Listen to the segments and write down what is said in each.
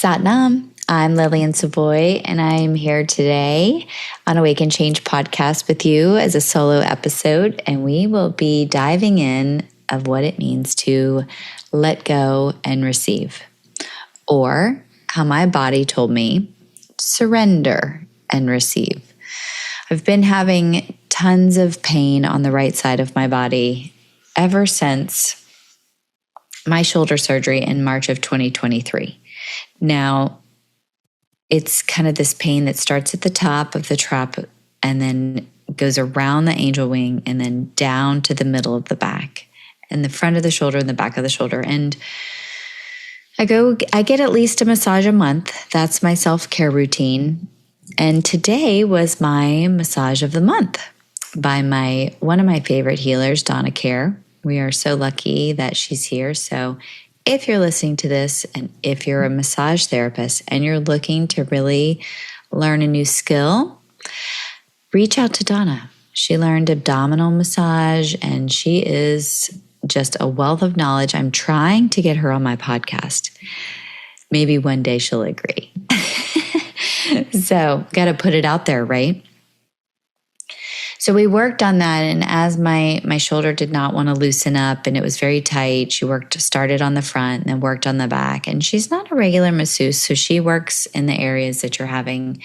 Satnam. I'm Lillian Savoy, and I'm here today on Awake and Change podcast with you as a solo episode, and we will be diving in of what it means to let go and receive, or how my body told me, surrender and receive. I've been having tons of pain on the right side of my body ever since my shoulder surgery in March of 2023. Now, it's kind of this pain that starts at the top of the trap and then goes around the angel wing and then down to the middle of the back and the front of the shoulder and the back of the shoulder. And I get at least a massage a month. That's my self-care routine. And today was my massage of the month by one of my favorite healers, Donna Care. We are so lucky that she's here. So if you're listening to this and if you're a massage therapist and you're looking to really learn a new skill, reach out to Donna. She learned abdominal massage and she is just a wealth of knowledge. I'm trying to get her on my podcast. Maybe one day she'll agree. So, got to put it out there, right? So we worked on that, and as my shoulder did not want to loosen up and it was very tight, she started on the front and then worked on the back. And she's not a regular masseuse, so she works in the areas that you're having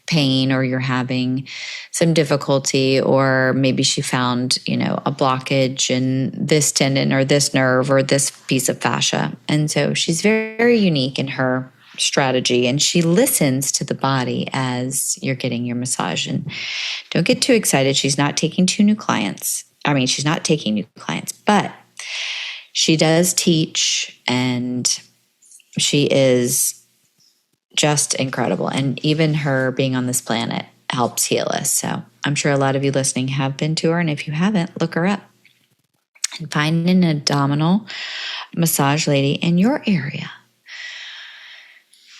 pain or you're having some difficulty, or maybe she found, a blockage in this tendon or this nerve or this piece of fascia. And so she's very, very unique in her strategy, and she listens to the body as you're getting your massage. And don't get too excited. She's not taking new clients, but she does teach, and she is just incredible. And even her being on this planet helps heal us. So I'm sure a lot of you listening have been to her, and if you haven't, look her up and find an abdominal massage lady in your area.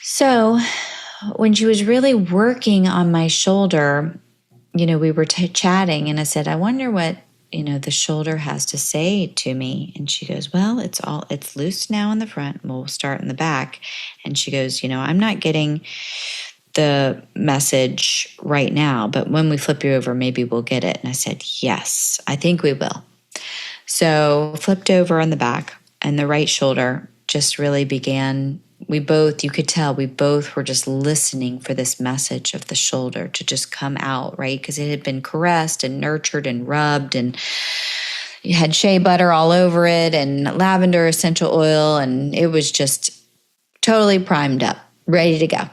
So when she was really working on my shoulder, we were chatting, and I said, I wonder what, the shoulder has to say to me. And she goes, well, it's loose now in the front. We'll start in the back. And she goes, I'm not getting the message right now, but when we flip you over, maybe we'll get it. And I said, yes, I think we will. So flipped over on the back, and the right shoulder just really began. You could tell we both were just listening for this message of the shoulder to just come out, right? Because it had been caressed and nurtured and rubbed, and you had shea butter all over it and lavender essential oil, and it was just totally primed up, ready to go.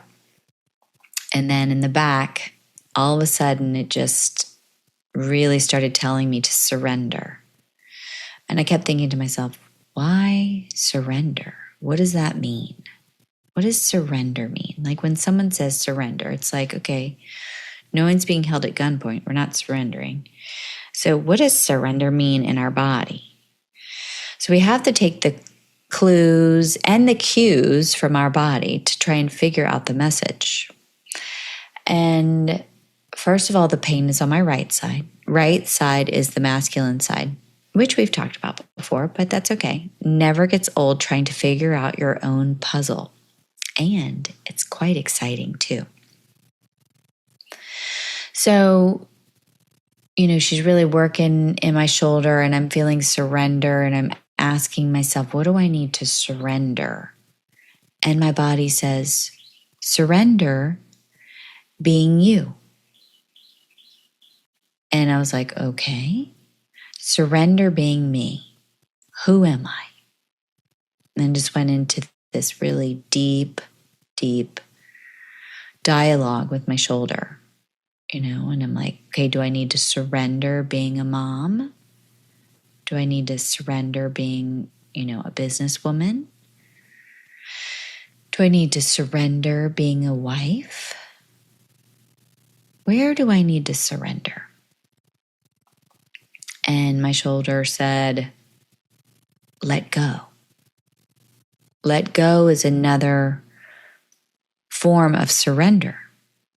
And then in the back, all of a sudden, it just really started telling me to surrender. And I kept thinking to myself, why surrender? What does that mean? What does surrender mean? Like when someone says surrender, it's like, okay, no one's being held at gunpoint. We're not surrendering. So what does surrender mean in our body? So we have to take the clues and the cues from our body to try and figure out the message. And first of all, the pain is on my right side. Right side is the masculine side, which we've talked about before, but that's okay. Never gets old trying to figure out your own puzzle. And it's quite exciting too. So, she's really working in my shoulder, and I'm feeling surrender, and I'm asking myself, what do I need to surrender? And my body says, surrender being you. And I was like, okay, surrender being me. Who am I? And then just went into this really deep dialogue with my shoulder, and I'm like, okay, do I need to surrender being a mom? Do I need to surrender being, a businesswoman? Do I need to surrender being a wife? Where do I need to surrender? And my shoulder said, let go. Let go is another form of surrender.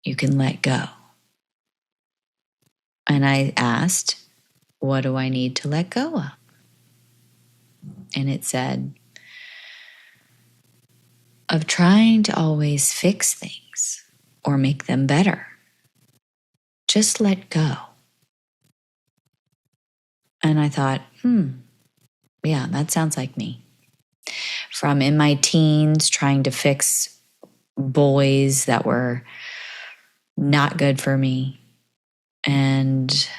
You can let go. And I asked, what do I need to let go of? And it said, of trying to always fix things or make them better. Just let go. And I thought, yeah, that sounds like me. From in my teens, trying to fix boys that were not good for me. And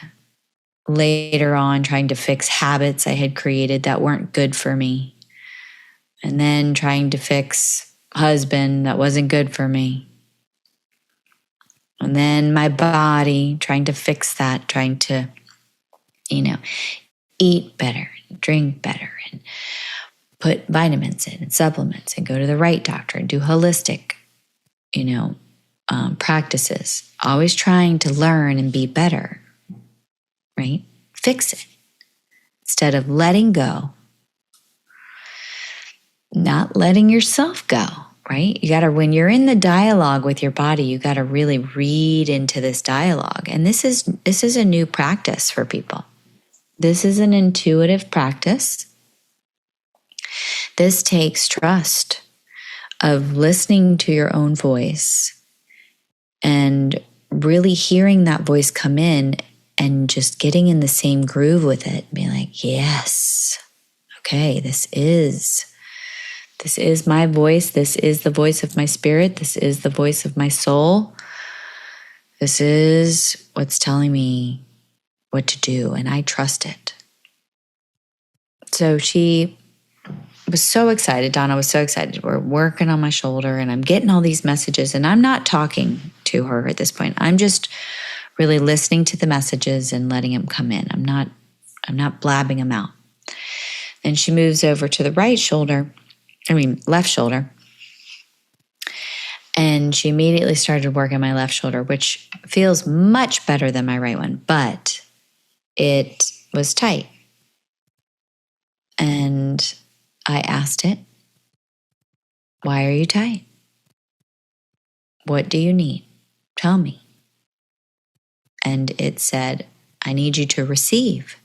later on, trying to fix habits I had created that weren't good for me. And then trying to fix husband that wasn't good for me. And then my body, trying to fix that, trying to, eat better, drink better, and put vitamins in and supplements and go to the right doctor and do holistic, practices. Always trying to learn and be better, right? Fix it. Instead of letting go, not letting yourself go, right? When you're in the dialogue with your body, you got to really read into this dialogue. And this is a new practice for people. This is an intuitive practice. This takes trust of listening to your own voice and really hearing that voice come in and just getting in the same groove with it. Being like, yes, okay, this is my voice. This is the voice of my spirit. This is the voice of my soul. This is what's telling me what to do, and I trust it. So she was so excited. Donna was so excited. We're working on my shoulder, and I'm getting all these messages, and I'm not talking to her at this point. I'm just really listening to the messages and letting them come in. I'm not blabbing them out. And she moves over to the left shoulder. And she immediately started working my left shoulder, which feels much better than my right one, but it was tight. And I asked it, why are you tight? What do you need? Tell me. And it said, I need you to receive.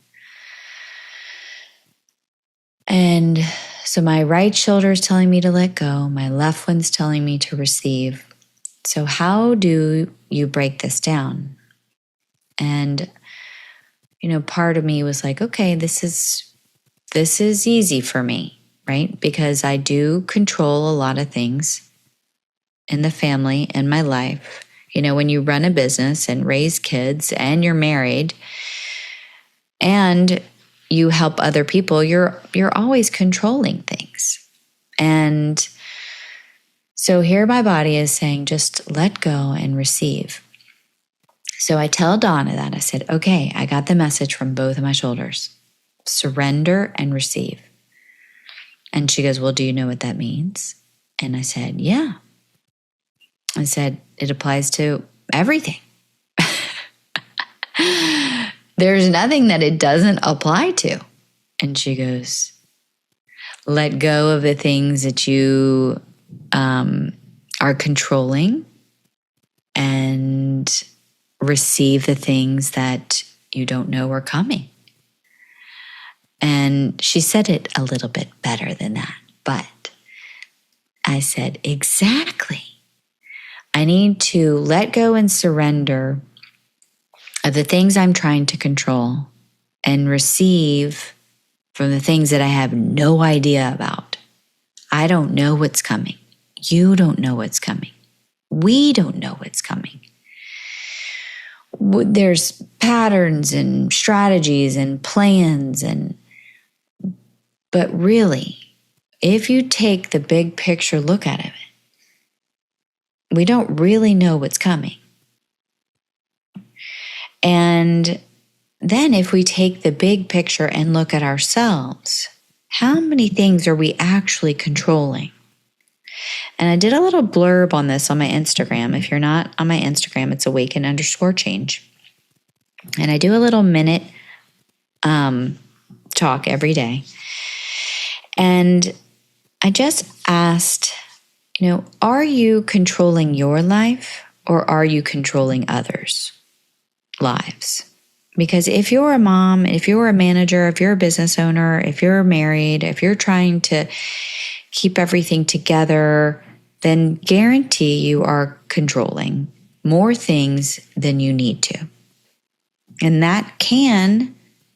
And so my right shoulder is telling me to let go. My left one's telling me to receive. So how do you break this down? And, part of me was like, okay, this is easy for me, right? Because I do control a lot of things in the family and my life. When you run a business and raise kids and you're married and you help other people, you're always controlling things. And so here my body is saying, just let go and receive. So I tell Donna that. I said, okay, I got the message from both of my shoulders. Surrender and receive. And she goes, well, do you know what that means? And I said, yeah. I said, it applies to everything. There's nothing that it doesn't apply to. And she goes, let go of the things that you are controlling and receive the things that you don't know are coming. And she said it a little bit better than that. But I said, exactly. I need to let go and surrender of the things I'm trying to control and receive from the things that I have no idea about. I don't know what's coming. You don't know what's coming. We don't know what's coming. There's patterns and strategies and plans, but really, if you take the big picture look at it, we don't really know what's coming. And then if we take the big picture and look at ourselves, how many things are we actually controlling? And I did a little blurb on this on my Instagram. If you're not on my Instagram, it's awaken_change. And I do a little minute talk every day. And I just asked, are you controlling your life or are you controlling others' lives? Because if you're a mom, if you're a manager, if you're a business owner, if you're married, if you're trying to keep everything together then guarantee you are controlling more things than you need to. And that can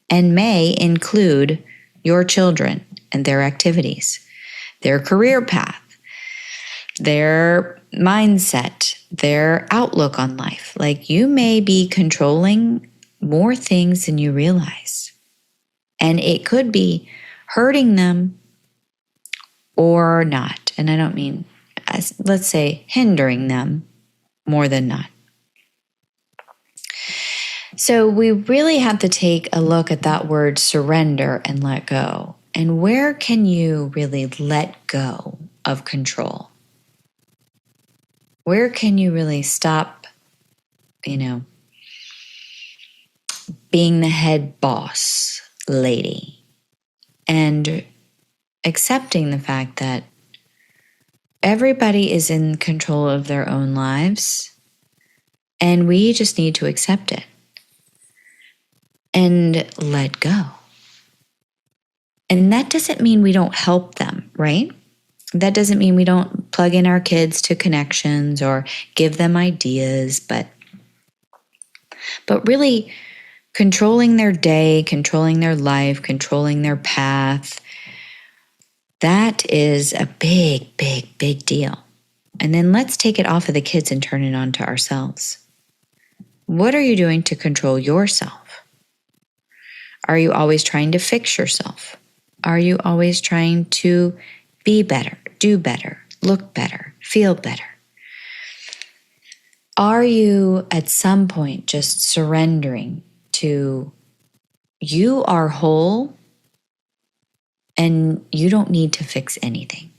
and may include your children and their activities, their career path, their mindset, their outlook on life. Like, you may be controlling more things than you realize. And it could be hurting them or not. And I don't mean, let's say, hindering them more than not. So we really have to take a look at that word surrender and let go. And where can you really let go of control? Where can you really stop, being the head boss lady and accepting the fact that everybody is in control of their own lives and we just need to accept it and let go. And that doesn't mean we don't help them, right? That doesn't mean we don't plug in our kids to connections or give them ideas, but really controlling their day, controlling their life, controlling their path, that is a big, big, big deal. And then let's take it off of the kids and turn it on to ourselves. What are you doing to control yourself? Are you always trying to fix yourself? Are you always trying to be better, do better, look better, feel better? Are you at some point just surrendering to you are whole and you don't need to fix anything?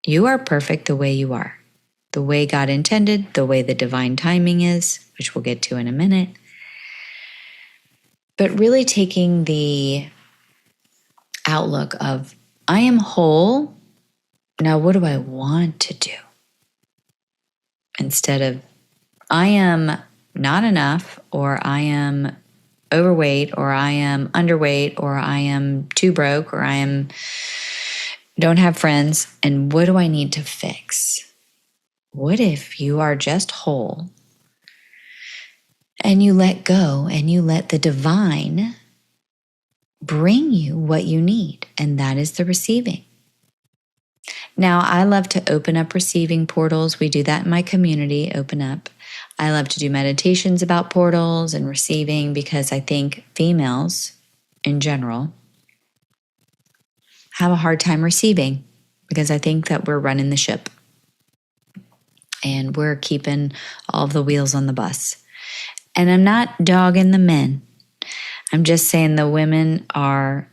You are perfect the way you are, the way God intended, the way the divine timing is, which we'll get to in a minute. But really taking the outlook of, I am whole, now what do I want to do? Instead of, I am not enough, or I am overweight, or I am underweight, or I am too broke, or don't have friends, and what do I need to fix? What if you are just whole and you let go and you let the divine bring you what you need, and that is the receiving. Now, I love to open up receiving portals. We do that in my community, Open Up. I love to do meditations about portals and receiving because I think females in general have a hard time receiving because I think that we're running the ship and we're keeping all of the wheels on the bus. And I'm not dogging the men. I'm just saying the women are,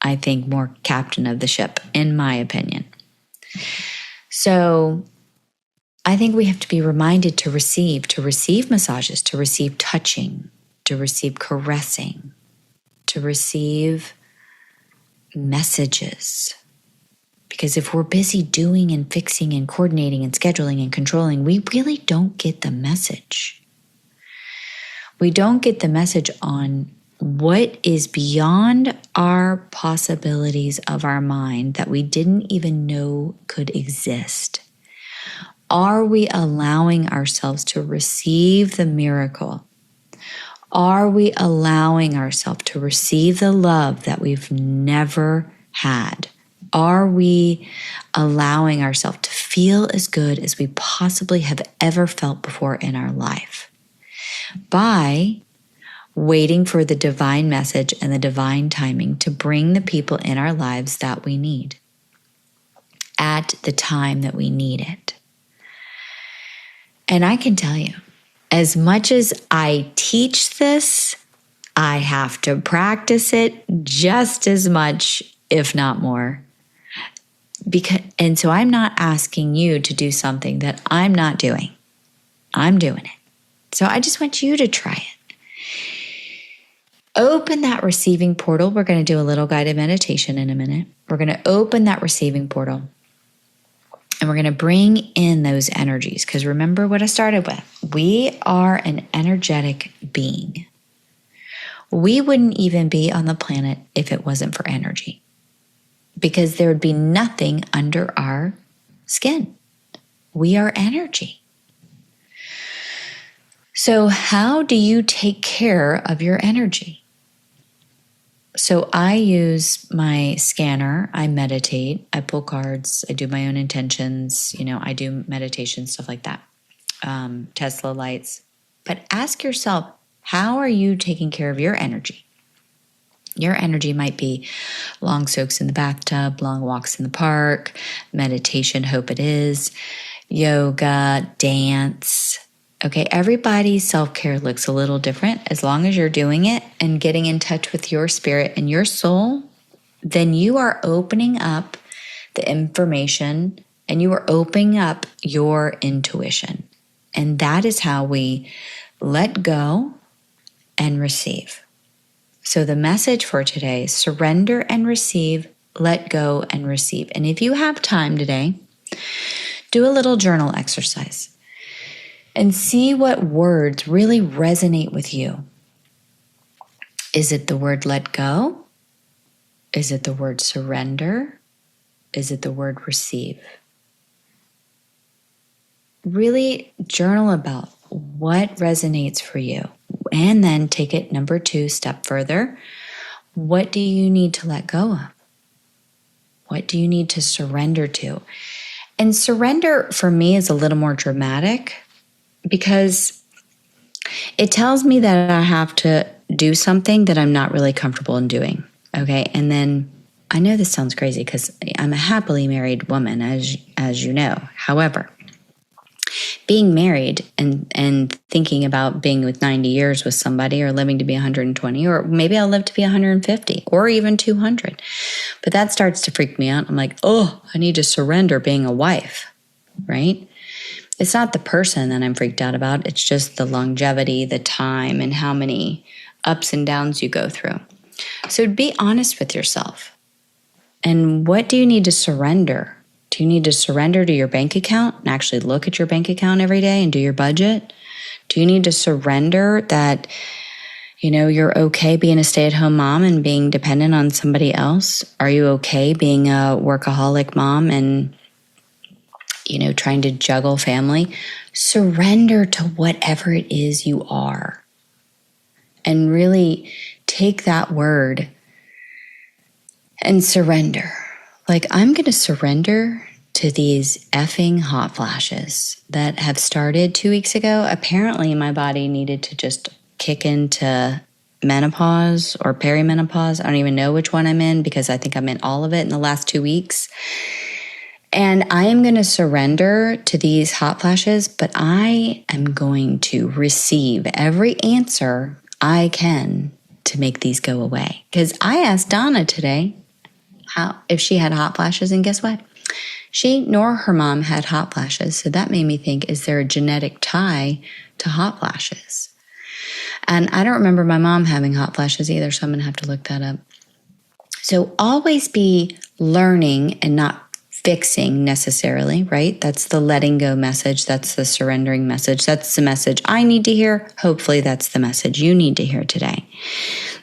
I think, more captain of the ship, in my opinion. So I think we have to be reminded to receive massages, to receive touching, to receive caressing, to receive messages. Because if we're busy doing and fixing and coordinating and scheduling and controlling, we really don't get the message. We don't get the message on what is beyond our possibilities of our mind that we didn't even know could exist. Are we allowing ourselves to receive the miracle? Are we allowing ourselves to receive the love that we've never had? Are we allowing ourselves to feel as good as we possibly have ever felt before in our life? By waiting for the divine message and the divine timing to bring the people in our lives that we need at the time that we need it. And I can tell you, as much as I teach this, I have to practice it just as much, if not more. And so I'm not asking you to do something that I'm not doing. I'm doing it. So I just want you to try it. Open that receiving portal. We're going to do a little guided meditation in a minute. We're going to open that receiving portal. And we're going to bring in those energies. Because remember what I started with. We are an energetic being. We wouldn't even be on the planet if it wasn't for energy. Because there would be nothing under our skin. We are energy. So how do you take care of your energy? So I use my scanner, I meditate, I pull cards, I do my own intentions, I do meditation, stuff like that, Tesla lights. But ask yourself, how are you taking care of your energy? Your energy might be long soaks in the bathtub, long walks in the park, meditation, hope it is, yoga, dance. Okay, everybody's self-care looks a little different. As long as you're doing it and getting in touch with your spirit and your soul, then you are opening up the information and you are opening up your intuition. And that is how we let go and receive. So the message for today is surrender and receive, let go and receive. And if you have time today, do a little journal exercise and see what words really resonate with you. Is it the word let go? Is it the word surrender? Is it the word receive? Really journal about what resonates for you. And then take it number 2, step further. What do you need to let go of? What do you need to surrender to? And surrender for me is a little more dramatic because it tells me that I have to do something that I'm not really comfortable in doing. Okay. And then I know this sounds crazy because I'm a happily married woman, as you know. However, being married and thinking about being with 90 years with somebody or living to be 120, or maybe I'll live to be 150 or even 200. But that starts to freak me out. I'm like, oh, I need to surrender being a wife, right? It's not the person that I'm freaked out about. It's just the longevity, the time, and how many ups and downs you go through. So be honest with yourself. And what do you need to surrender? Do you need to surrender to your bank account and actually look at your bank account every day and do your budget? Do you need to surrender that, you're okay being a stay-at-home mom and being dependent on somebody else? Are you okay being a workaholic mom and, trying to juggle family? Surrender to whatever it is you are. And really take that word and surrender. Like, I'm going to surrender to these effing hot flashes that have started 2 weeks ago. Apparently, my body needed to just kick into menopause or perimenopause. I don't even know which one I'm in because I think I'm in all of it in the last 2 weeks. And I am going to surrender to these hot flashes, but I am going to receive every answer I can to make these go away. Because I asked Donna today if she had hot flashes, and guess what? She nor her mom had hot flashes. So that made me think, is there a genetic tie to hot flashes? And I don't remember my mom having hot flashes either, so I'm going to have to look that up. So always be learning and not fixing necessarily, right? That's the letting go message. That's the surrendering message. That's the message I need to hear. Hopefully that's the message you need to hear today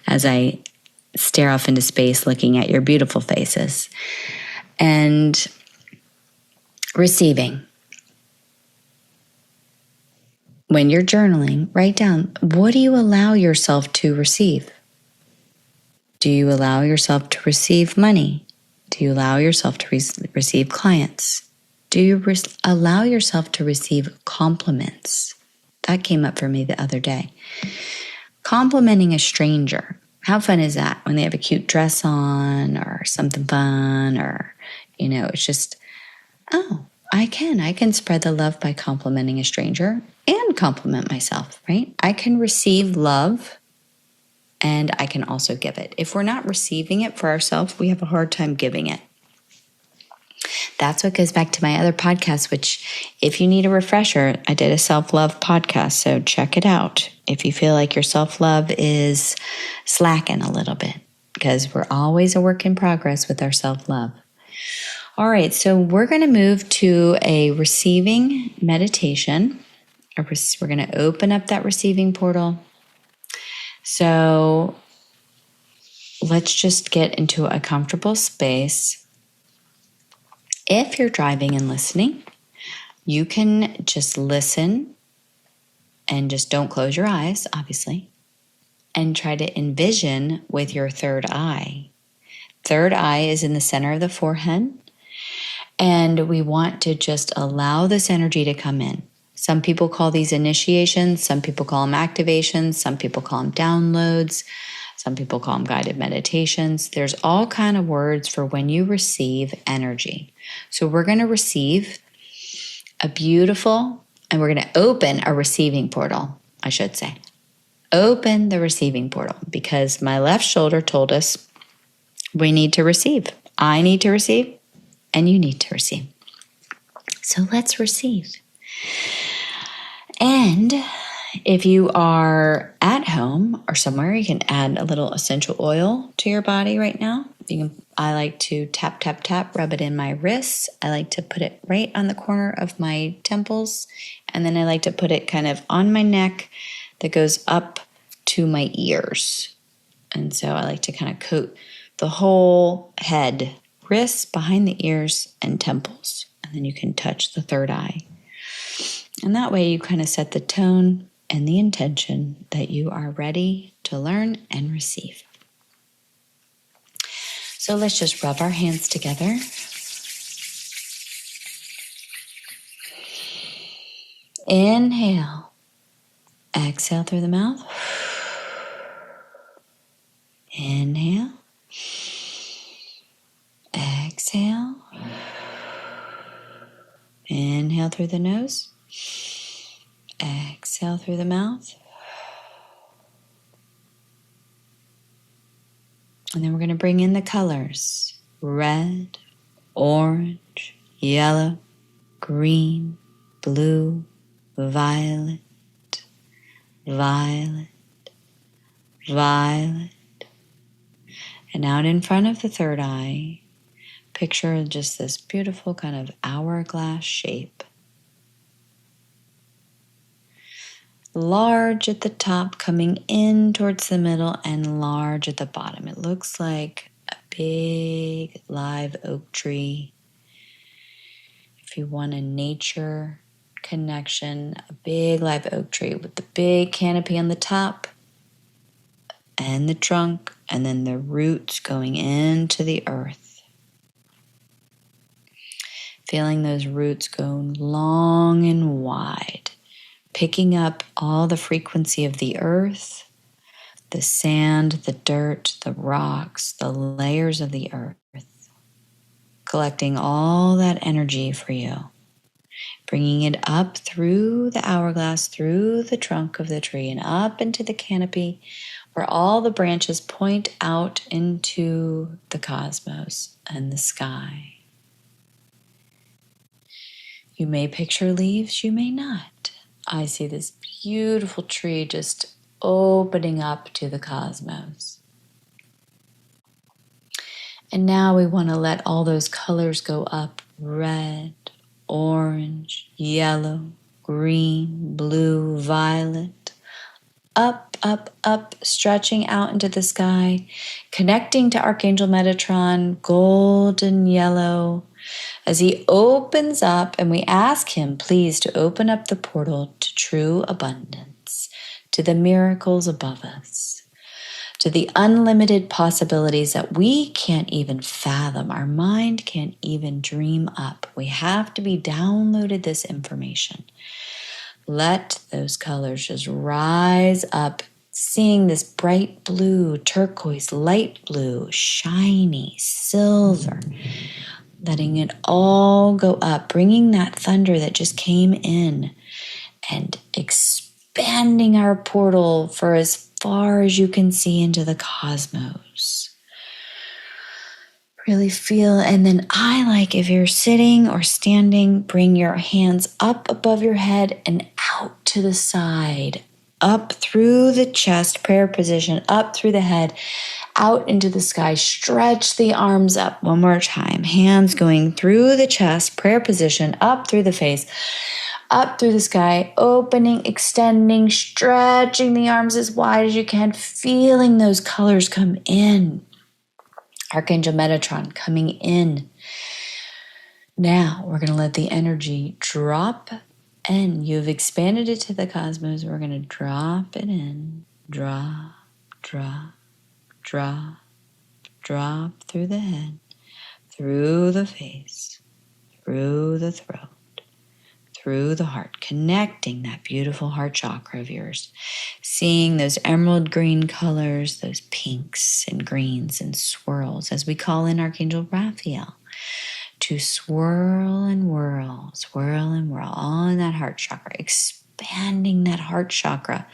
as I stare off into space looking at your beautiful faces. And receiving. When you're journaling, write down, what do you allow yourself to receive? Do you allow yourself to receive money? Do you allow yourself to receive clients? Do you allow yourself to receive compliments? That came up for me the other day. Complimenting a stranger. How fun is that when they have a cute dress on or something fun or, it's just, oh, I can spread the love by complimenting a stranger and compliment myself, right? I can receive love and I can also give it. If we're not receiving it for ourselves, we have a hard time giving it. That's what goes back to my other podcast, which if you need a refresher, I did a self-love podcast, so check it out. If you feel like your self-love is slacking a little bit, because we're always a work in progress with our self-love. All right, so we're going to move to a receiving meditation. We're going to open up that receiving portal. So let's just get into a comfortable space. If you're driving and listening, You can just listen and just don't close your eyes, obviously, and try to envision with your third eye. Third eye is in the center of the forehead, and we want to just allow this energy to come in. Some people call these initiations, some people call them activations, some people call them downloads, some people call them guided meditations. There's all kind of words for when you receive energy. So we're going to receive a beautiful, and we're going to open a receiving portal, I should say. Open the receiving portal, because my left shoulder told us we need to receive. I need to receive, and you need to receive. So let's receive. And if you are at home or somewhere, you can add a little essential oil to your body right now. I like to tap, tap, tap, rub it in my wrists. I like to put it right on the corner of my temples. And then I like to put it kind of on my neck that goes up to my ears. And so I like to kind of coat the whole head, wrists, behind the ears, and temples. And then you can touch the third eye. And that way you kind of set the tone and the intention that you are ready to learn and receive. So let's just rub our hands together. Inhale. Exhale through the mouth. Inhale. Exhale. Inhale through the nose. Exhale through the mouth. And then we're going to bring in the colors: red, orange, yellow, green, blue, violet, violet, violet. And out in front of the third eye, picture just this beautiful kind of hourglass shape. Large at the top, coming in towards the middle, and large at the bottom. It looks like a big live oak tree. If you want a nature connection, a big live oak tree with the big canopy on the top and the trunk, and then the roots going into the earth. Feeling those roots go long and wide, picking up all the frequency of the earth, the sand, the dirt, the rocks, the layers of the earth, collecting all that energy for you, bringing it up through the hourglass, through the trunk of the tree, and up into the canopy, where all the branches point out into the cosmos and the sky. You may picture leaves, you may not. I see this beautiful tree just opening up to the cosmos. And now we want to let all those colors go up: red, orange, yellow, green, blue, violet. Up, up, up, stretching out into the sky, connecting to Archangel Metatron, golden yellow, as he opens up, and we ask him, please, to open up the portal to true abundance, to the miracles above us, to the unlimited possibilities that we can't even fathom, our mind can't even dream up. We have to be downloaded this information. Let those colors just rise up, seeing this bright blue, turquoise, light blue, shiny, silver, letting it all go up, bringing that thunder that just came in and expanding our portal for as far as you can see into the cosmos. Really feel, and then if you're sitting or standing, bring your hands up above your head and out to the side, up through the chest, prayer position, up through the head, out into the sky. Stretch the arms up one more time. Hands going through the chest, prayer position, up through the face, up through the sky, opening, extending, stretching the arms as wide as you can, feeling those colors come in. Archangel Metatron coming in, Now we're going to let the energy drop in. You've expanded it to the cosmos. We're going to drop it in. Drop, drop, drop, drop through the head, through the face, through the throat, through the heart, connecting that beautiful heart chakra of yours, seeing those emerald green colors, those pinks and greens and swirls, as we call in Archangel Raphael, to swirl and whirl all in that heart chakra, expanding that heart chakra.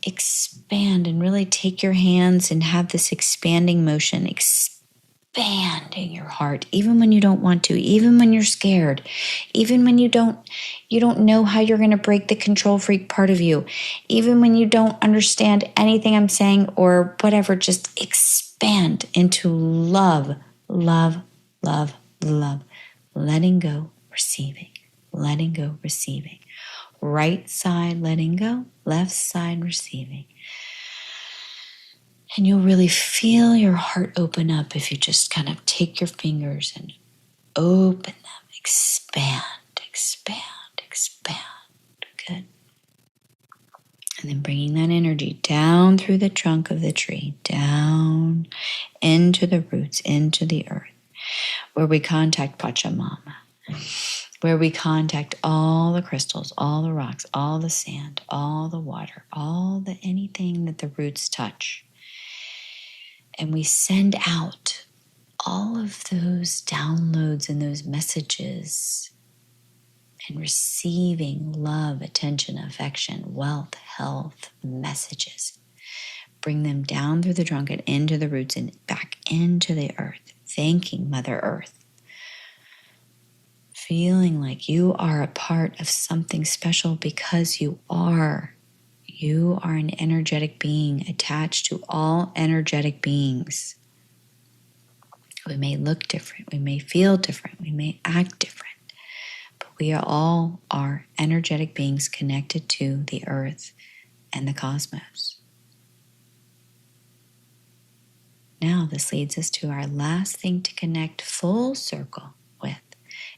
Expand and really take your hands and have this expanding motion, expanding your heart, even when you don't want to, even when you're scared, even when you don't know how you're going to break the control freak part of you, even when you don't understand anything I'm saying or whatever. Just expand into love, love, love, love, letting go, receiving, letting go, receiving. Right side letting go, left side receiving. And you'll really feel your heart open up if you just kind of take your fingers and open them, expand, expand, expand. Good. And then bringing that energy down through the trunk of the tree, down into the roots, into the earth, where we contact Pachamama, where we contact all the crystals, all the rocks, all the sand, all the water, anything that the roots touch. And we send out all of those downloads and those messages and receiving love, attention, affection, wealth, health messages. Bring them down through the trunk and into the roots and back into the earth, thanking Mother Earth. Feeling like you are a part of something special because you are. You are an energetic being attached to all energetic beings. We may look different, we may feel different, we may act different, but we all are energetic beings connected to the earth and the cosmos. Now this leads us to our last thing to connect full circle with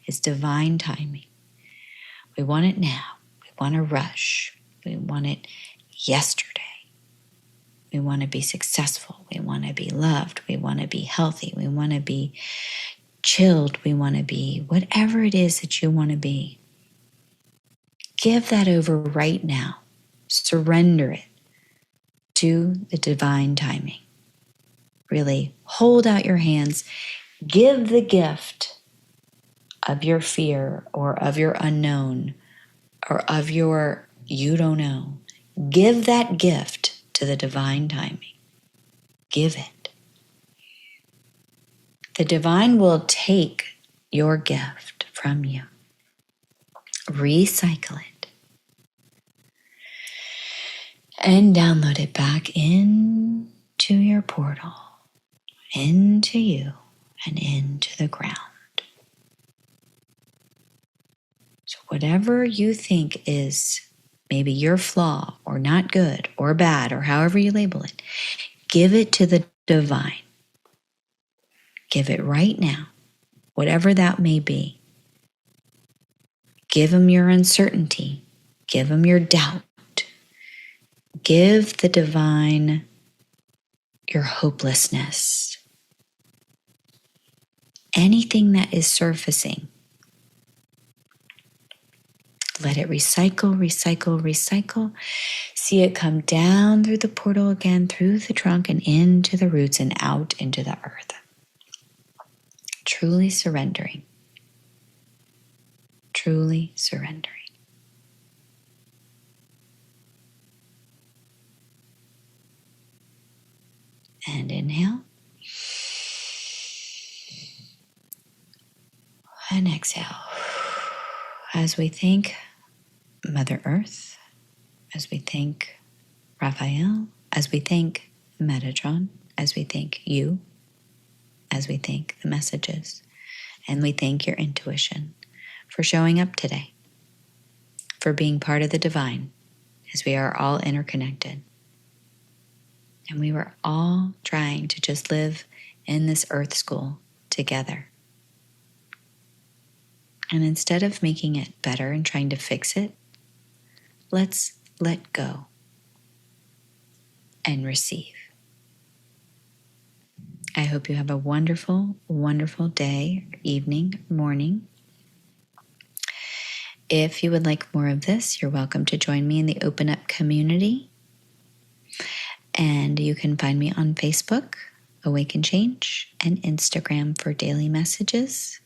is divine timing. We want it now. We want to rush. We want it yesterday. We want to be successful. We want to be loved. We want to be healthy. We want to be chilled. We want to be whatever it is that you want to be. Give that over right now. Surrender it to the divine timing. Really hold out your hands. Give the gift of your fear or of your unknown or of your you don't know. Give that gift to the divine timing. Give it. The divine will take your gift from you. Recycle it. And download it back into your portal, into you, and into the ground. So whatever you think is maybe your flaw or not good or bad or however you label it, give it to the divine. Give it right now, whatever that may be. Give them your uncertainty. Give them your doubt. Give the divine your hopelessness. Anything that is surfacing, let it recycle, recycle, recycle. See it come down through the portal again, through the trunk and into the roots and out into the earth. Truly surrendering. Truly surrendering. And inhale. And exhale. As we thank Mother Earth, as we thank Raphael, as we thank Metatron, as we thank you, as we thank the messages, and we thank your intuition for showing up today, for being part of the divine, as we are all interconnected. And we were all trying to just live in this earth school together. And instead of making it better and trying to fix it, let's let go and receive. I hope you have a wonderful, wonderful day, evening, morning. If you would like more of this, you're welcome to join me in the Open Up community. And you can find me on Facebook, Awaken Change, and Instagram for daily messages.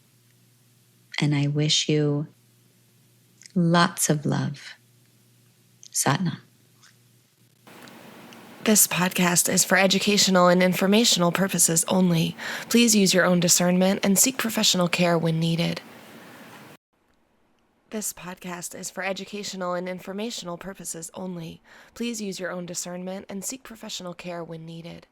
And I wish you lots of love. Satnam. This podcast is for educational and informational purposes only. Please use your own discernment and seek professional care when needed. This podcast is for educational and informational purposes only. Please use your own discernment and seek professional care when needed.